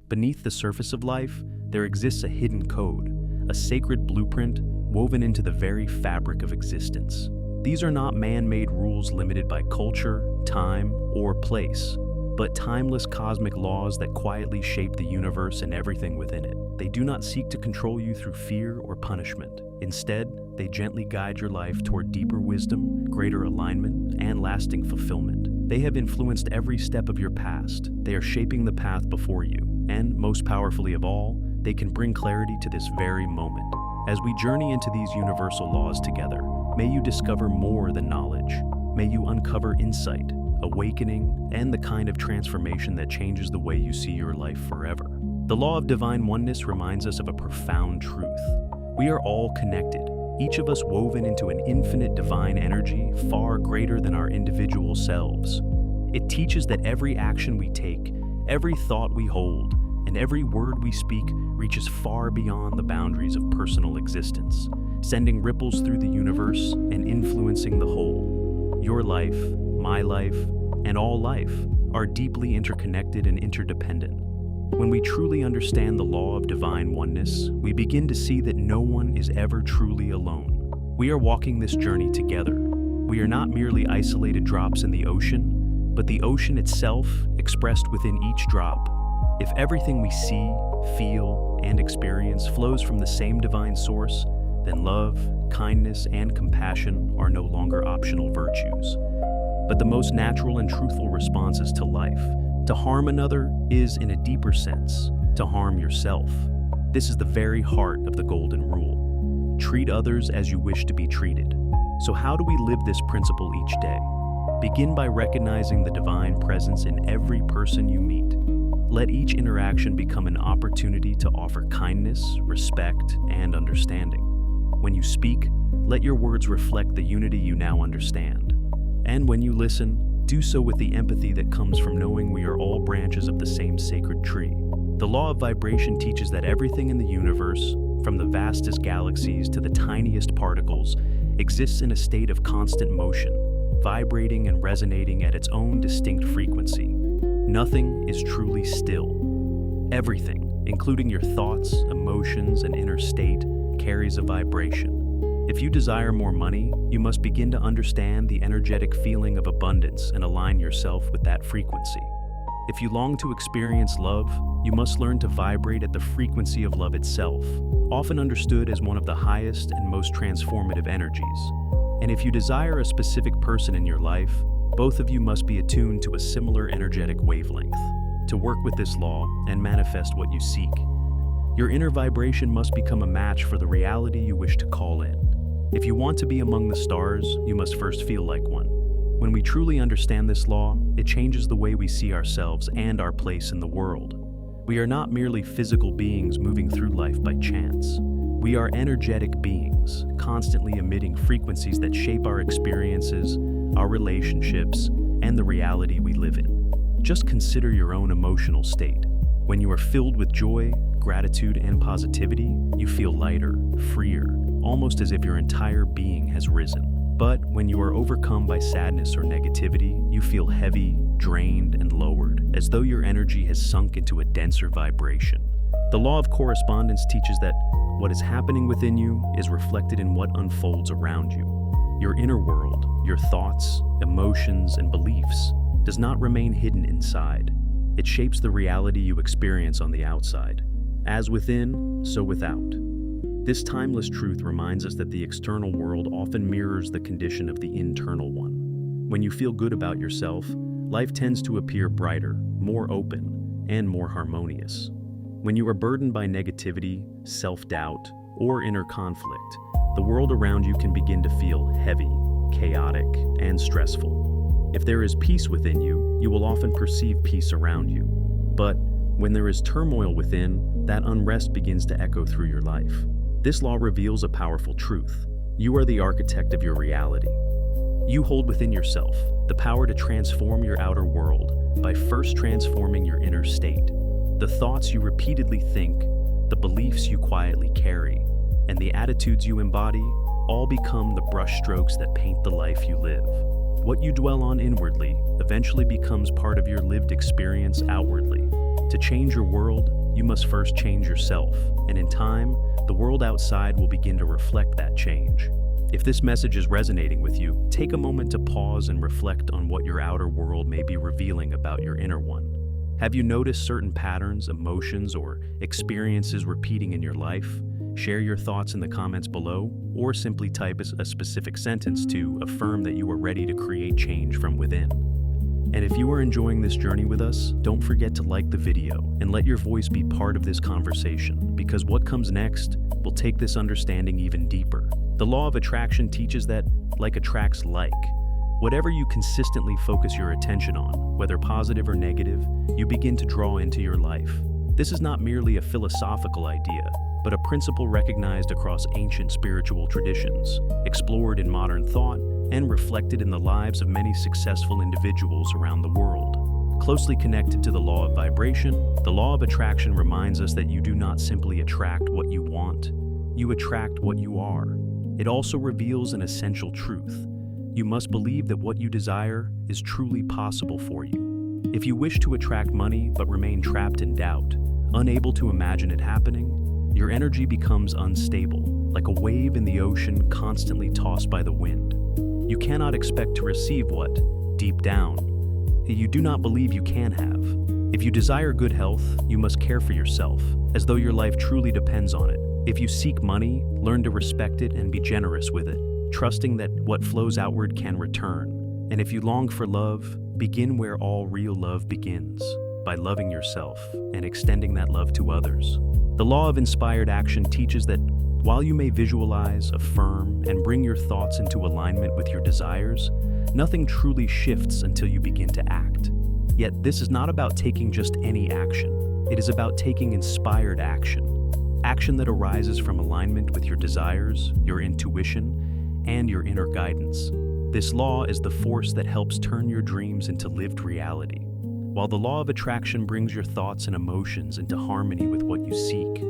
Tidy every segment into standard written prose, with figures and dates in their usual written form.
Beneath the surface of life, there exists a hidden code, a sacred blueprint woven into the very fabric of existence. These are not man-made rules limited by culture, time, or place, but timeless cosmic laws that quietly shape the universe and everything within it. They do not seek to control you through fear or punishment. Instead, they gently guide your life toward deeper wisdom, greater alignment, and lasting fulfillment. They have influenced every step of your past. They are shaping the path before you. And, most powerfully of all, they can bring clarity to this very moment. As we journey into these universal laws together, may you discover more than knowledge. May you uncover insight, awakening, and the kind of transformation that changes the way you see your life forever. The law of divine oneness reminds us of a profound truth. We are all connected, each of us woven into an infinite divine energy far greater than our individual selves. It teaches that every action we take, every thought we hold, and every word we speak reaches far beyond the boundaries of personal existence, sending ripples through the universe and influencing the whole. Your life, my life, and all life are deeply interconnected and interdependent. When we truly understand the law of divine oneness, we begin to see that no one is ever truly alone. We are walking this journey together. We are not merely isolated drops in the ocean, but the ocean itself expressed within each drop. If everything we see, feel, and experience flows from the same divine source, then love, kindness, and compassion are no longer optional virtues, but the most natural and truthful responses to life. To harm another is, in a deeper sense, to harm yourself. This is the very heart of the golden rule. Treat others as you wish to be treated. So how do we live this principle each day? Begin by recognizing the divine presence in every person you meet. Let each interaction become an opportunity to offer kindness, respect, and understanding. When you speak, let your words reflect the unity you now understand. And when you listen, do so with the empathy that comes from knowing we are all branches of the same sacred tree. The law of vibration teaches that everything in the universe, from the vastest galaxies to the tiniest particles, exists in a state of constant motion, vibrating and resonating at its own distinct frequency. Nothing is truly still. Everything, including your thoughts, emotions, and inner state, carries a vibration. If you desire more money, you must begin to understand the energetic feeling of abundance and align yourself with that frequency. If you long to experience love, you must learn to vibrate at the frequency of love itself, often understood as one of the highest and most transformative energies. And if you desire a specific person in your life, both of you must be attuned to a similar energetic wavelength. To work with this law and manifest what you seek, your inner vibration must become a match for the reality you wish to call in. If you want to be among the stars, you must first feel like one. When we truly understand this law, it changes the way we see ourselves and our place in the world. We are not merely physical beings moving through life by chance. We are energetic beings, constantly emitting frequencies that shape our experiences, our relationships, and the reality we live in. Just consider your own emotional state. When you are filled with joy, gratitude, and positivity, you feel lighter, freer, almost as if your entire being has risen. But when you are overcome by sadness or negativity, you feel heavy, drained, and lowered, as though your energy has sunk into a denser vibration. The law of correspondence teaches that what is happening within you is reflected in what unfolds around you. Your inner world, your thoughts, emotions, and beliefs, does not remain hidden inside. It shapes the reality you experience on the outside. As within, so without. This timeless truth reminds us that the external world often mirrors the condition of the internal one. When you feel good about yourself, life tends to appear brighter, more open, and more harmonious. When you are burdened by negativity, self-doubt, or inner conflict, the world around you can begin to feel heavy, chaotic, and stressful. If there is peace within you, you will often perceive peace around you. But when there is turmoil within, that unrest begins to echo through your life. This law reveals a powerful truth. You are the architect of your reality. You hold within yourself the power to transform your outer world by first transforming your inner state. The thoughts you repeatedly think, the beliefs you quietly carry, and the attitudes you embody all become the brushstrokes that paint the life you live. What you dwell on inwardly eventually becomes part of your lived experience outwardly. To change your world, you must first change yourself, and in time, the world outside will begin to reflect that change. If this message is resonating with you, take a moment to pause and reflect on what your outer world may be revealing about your inner one. Have you noticed certain patterns, emotions, or experiences repeating in your life? Share your thoughts in the comments below, or simply type a specific sentence to affirm that you are ready to create change from within. And if you are enjoying this journey with us, don't forget to like the video and let your voice be part of this conversation, because what comes next will take this understanding even deeper. The law of attraction teaches that like attracts like. Whatever you consistently focus your attention on, whether positive or negative, you begin to draw into your life. This is not merely a philosophical idea, but a principle recognized across ancient spiritual traditions, explored in modern thought, and reflected in the lives of many successful individuals around the world. Closely connected to the law of vibration, the law of attraction reminds us that you do not simply attract what you want, you attract what you are. It also reveals an essential truth. You must believe that what you desire is truly possible for you. If you wish to attract money but remain trapped in doubt, unable to imagine it happening, your energy becomes unstable, like a wave in the ocean constantly tossed by the wind. You cannot expect to receive what, deep down, you do not believe you can have. If you desire good health, you must care for yourself, as though your life truly depends on it. If you seek money, learn to respect it and be generous with it, trusting that what flows outward can return. And if you long for love, begin where all real love begins, by loving yourself and extending that love to others. The law of inspired action teaches that while you may visualize, affirm, and bring your thoughts into alignment with your desires, nothing truly shifts until you begin to act. Yet this is not about taking just any action. It is about taking inspired action. Action that arises from alignment with your desires, your intuition, and your inner guidance. This law is the force that helps turn your dreams into lived reality. While the law of attraction brings your thoughts and emotions into harmony with what you seek,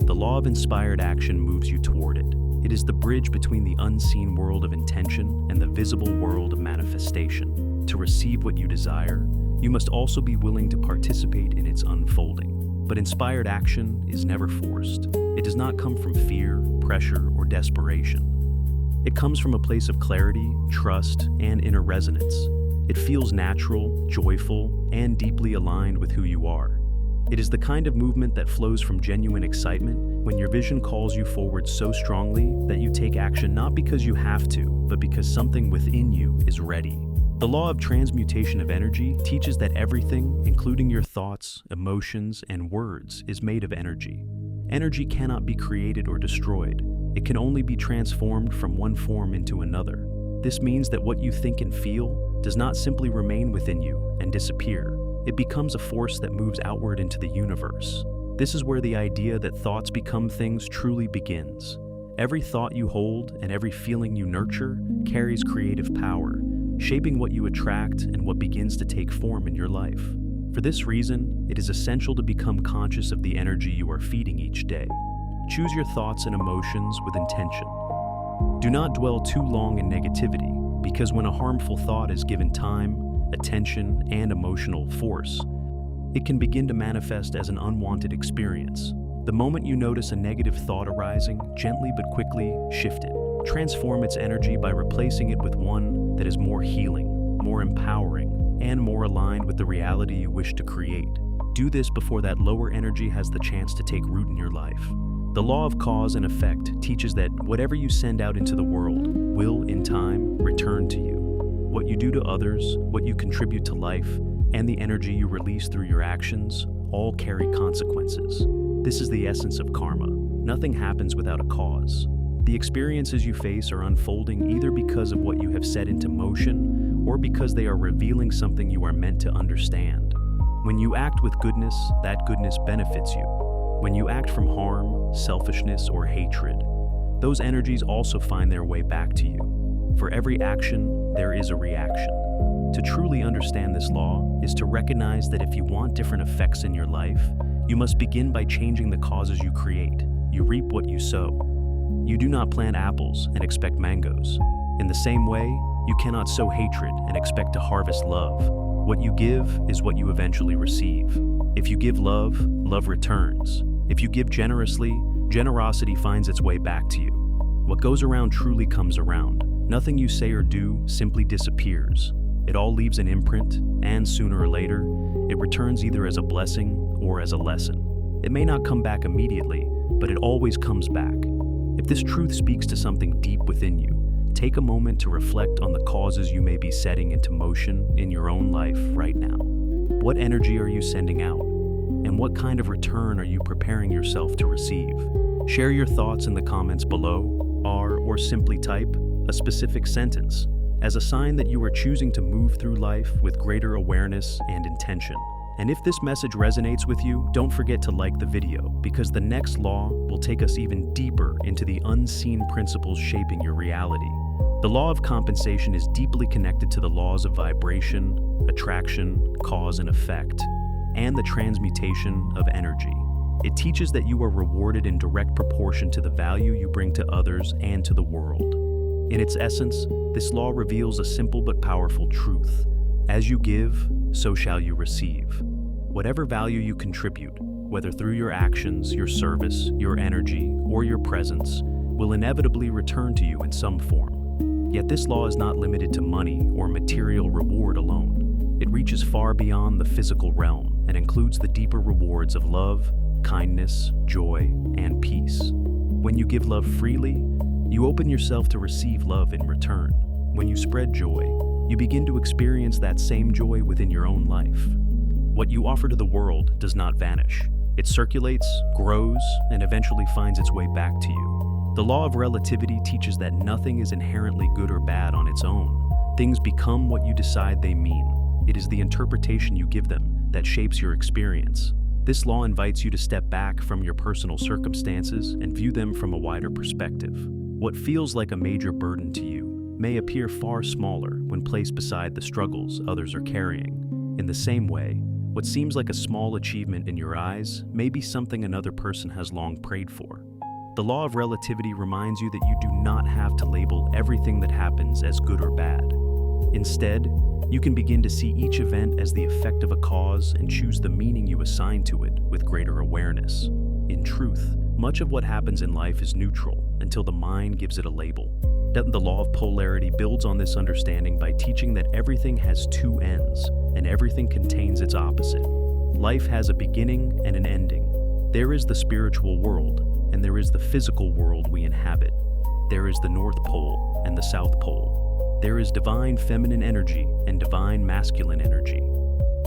the law of inspired action moves you toward it. It is the bridge between the unseen world of intention and the visible world of manifestation. To receive what you desire, you must also be willing to participate in its unfolding. But inspired action is never forced. It does not come from fear, pressure, or desperation. It comes from a place of clarity, trust, and inner resonance. It feels natural, joyful, and deeply aligned with who you are. It is the kind of movement that flows from genuine excitement when your vision calls you forward so strongly that you take action not because you have to, but because something within you is ready. The law of transmutation of energy teaches that everything, including your thoughts, emotions, and words, is made of energy. Energy cannot be created or destroyed. It can only be transformed from one form into another. This means that what you think and feel does not simply remain within you and disappear. It becomes a force that moves outward into the universe. This is where the idea that thoughts become things truly begins. Every thought you hold and every feeling you nurture carries creative power, shaping what you attract and what begins to take form in your life. For this reason, it is essential to become conscious of the energy you are feeding each day. Choose your thoughts and emotions with intention. Do not dwell too long in negativity, because when a harmful thought is given time, attention, and emotional force, it can begin to manifest as an unwanted experience. The moment you notice a negative thought arising, gently but quickly shift it. Transform its energy by replacing it with one that is more healing, more empowering, and more aligned with the reality you wish to create. Do this before that lower energy has the chance to take root in your life. The law of cause and effect teaches that whatever you send out into the world will, in time, return to you. What you do to others, what you contribute to life, and the energy you release through your actions all carry consequences. This is the essence of karma. Nothing happens without a cause. The experiences you face are unfolding either because of what you have set into motion or because they are revealing something you are meant to understand. When you act with goodness, that goodness benefits you. When you act from harm, selfishness, or hatred, those energies also find their way back to you. For every action, there is a reaction. To truly understand this law is to recognize that if you want different effects in your life, you must begin by changing the causes you create. You reap what you sow. You do not plant apples and expect mangoes. In the same way, you cannot sow hatred and expect to harvest love. What you give is what you eventually receive. If you give love, love returns. If you give generously, generosity finds its way back to you. What goes around truly comes around. Nothing you say or do simply disappears. It all leaves an imprint, and sooner or later, it returns either as a blessing or as a lesson. It may not come back immediately, but it always comes back. If this truth speaks to something deep within you, take a moment to reflect on the causes you may be setting into motion in your own life right now. What energy are you sending out? And what kind of return are you preparing yourself to receive? Share your thoughts in the comments below, or simply type a specific sentence as a sign that you are choosing to move through life with greater awareness and intention. And if this message resonates with you, don't forget to like the video, because the next law will take us even deeper into the unseen principles shaping your reality. The law of compensation is deeply connected to the laws of vibration, attraction, cause and effect, and the transmutation of energy. It teaches that you are rewarded in direct proportion to the value you bring to others and to the world. In its essence, this law reveals a simple but powerful truth. As you give, so shall you receive. Whatever value you contribute, whether through your actions, your service, your energy, or your presence, will inevitably return to you in some form. Yet this law is not limited to money or material reward alone. It reaches far beyond the physical realm and includes the deeper rewards of love, kindness, joy, and peace. When you give love freely, you open yourself to receive love in return. When you spread joy, you begin to experience that same joy within your own life. What you offer to the world does not vanish. It circulates, grows, and eventually finds its way back to you. The law of relativity teaches that nothing is inherently good or bad on its own. Things become what you decide they mean. It is the interpretation you give them that shapes your experience. This law invites you to step back from your personal circumstances and view them from a wider perspective. What feels like a major burden to you may appear far smaller when placed beside the struggles others are carrying. In the same way, what seems like a small achievement in your eyes may be something another person has long prayed for. The law of relativity reminds you that you do not have to label everything that happens as good or bad. Instead, you can begin to see each event as the effect of a cause and choose the meaning you assign to it with greater awareness. In truth, much of what happens in life is neutral until the mind gives it a label. The law of polarity builds on this understanding by teaching that everything has two ends and everything contains its opposite. Life has a beginning and an ending. There is the spiritual world, and there is the physical world we inhabit. There is the North Pole and the South Pole. There is divine feminine energy and divine masculine energy.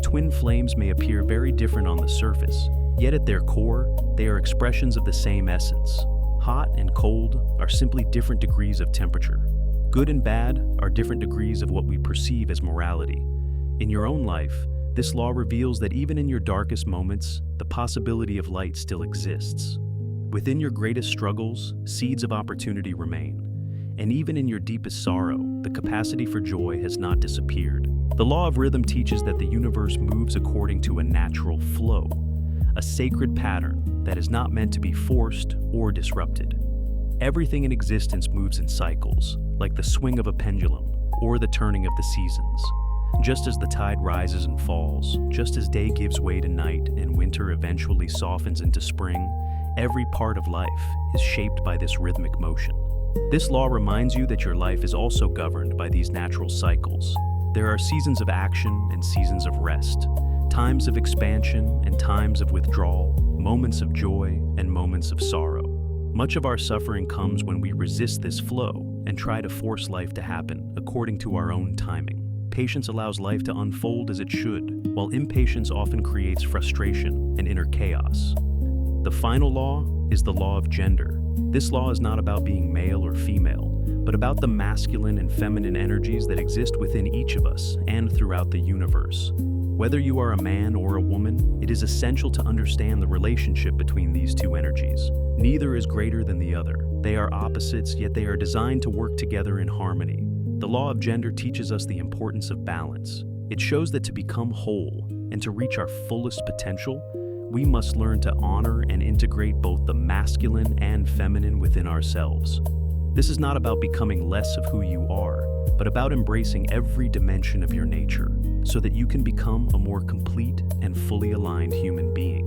Twin flames may appear very different on the surface, yet at their core, they are expressions of the same essence. Hot and cold are simply different degrees of temperature. Good and bad are different degrees of what we perceive as morality. In your own life, this law reveals that even in your darkest moments, the possibility of light still exists. Within your greatest struggles, seeds of opportunity remain. And even in your deepest sorrow, the capacity for joy has not disappeared. The law of rhythm teaches that the universe moves according to a natural flow, a sacred pattern that is not meant to be forced or disrupted. Everything in existence moves in cycles, like the swing of a pendulum or the turning of the seasons. Just as the tide rises and falls, just as day gives way to night and winter eventually softens into spring, every part of life is shaped by this rhythmic motion. This law reminds you that your life is also governed by these natural cycles. There are seasons of action and seasons of rest, times of expansion and times of withdrawal, moments of joy and moments of sorrow. Much of our suffering comes when we resist this flow and try to force life to happen according to our own timing. Patience allows life to unfold as it should, while impatience often creates frustration and inner chaos. The final law is the law of gender. This law is not about being male or female, but about the masculine and feminine energies that exist within each of us and throughout the universe. Whether you are a man or a woman, it is essential to understand the relationship between these two energies. Neither is greater than the other. They are opposites, yet they are designed to work together in harmony. The law of gender teaches us the importance of balance. It shows that to become whole and to reach our fullest potential, we must learn to honor and integrate both the masculine and feminine within ourselves. This is not about becoming less of who you are, but about embracing every dimension of your nature so that you can become a more complete and fully aligned human being.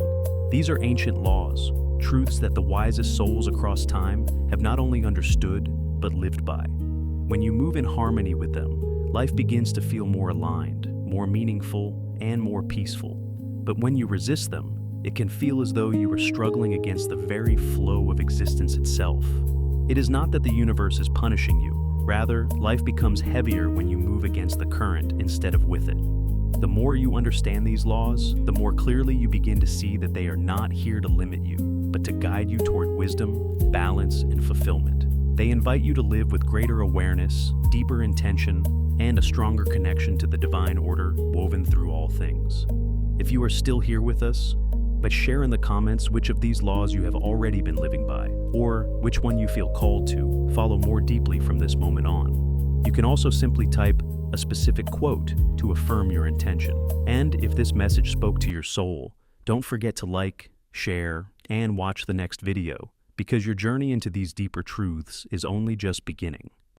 These are ancient laws, truths that the wisest souls across time have not only understood, but lived by. When you move in harmony with them, life begins to feel more aligned, more meaningful, and more peaceful. But when you resist them, it can feel as though you are struggling against the very flow of existence itself. It is not that the universe is punishing you. Rather, life becomes heavier when you move against the current instead of with it. The more you understand these laws, the more clearly you begin to see that they are not here to limit you, but to guide you toward wisdom, balance, and fulfillment. They invite you to live with greater awareness, deeper intention, and a stronger connection to the divine order woven through all things. If you are still here with us, but share in the comments which of these laws you have already been living by, or which one you feel called to follow more deeply from this moment on. You can also simply type a specific quote to affirm your intention. And if this message spoke to your soul, don't forget to like, share, and watch the next video, because your journey into these deeper truths is only just beginning.